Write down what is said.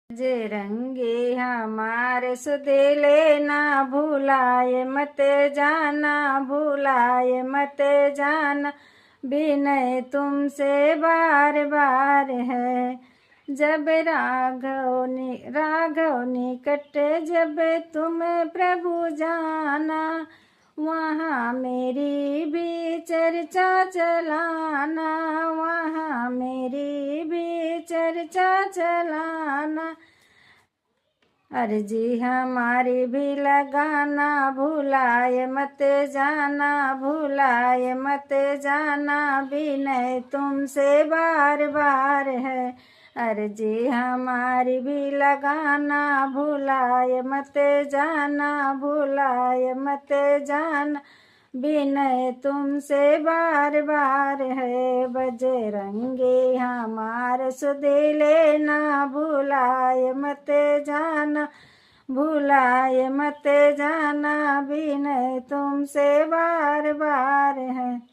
जे रंगे हमारे सुदेले ना भूलाए मत जाना, भूलाए मत जाना, विनय तुमसे बार बार है। जब राघव निकट जब तुम प्रभु जाना, वहाँ मेरी भी चर्चा चलाना, वहाँ मेरी भी चर्चा चलाना। अर्जी हमारी भी लगाना, भूलाए मत जाना, भूलाए मत जाना, विनय तुमसे बार बार है। अर्जी हमारी भी लगाना, भूलाए मत जाना, भूलाए मत जाना, विनय तुमसे बार बार है। बजरंगी हमार सुदेले ना भूलाए मत जाना, भूलाए मत जाना, विनय तुमसे बार बार है।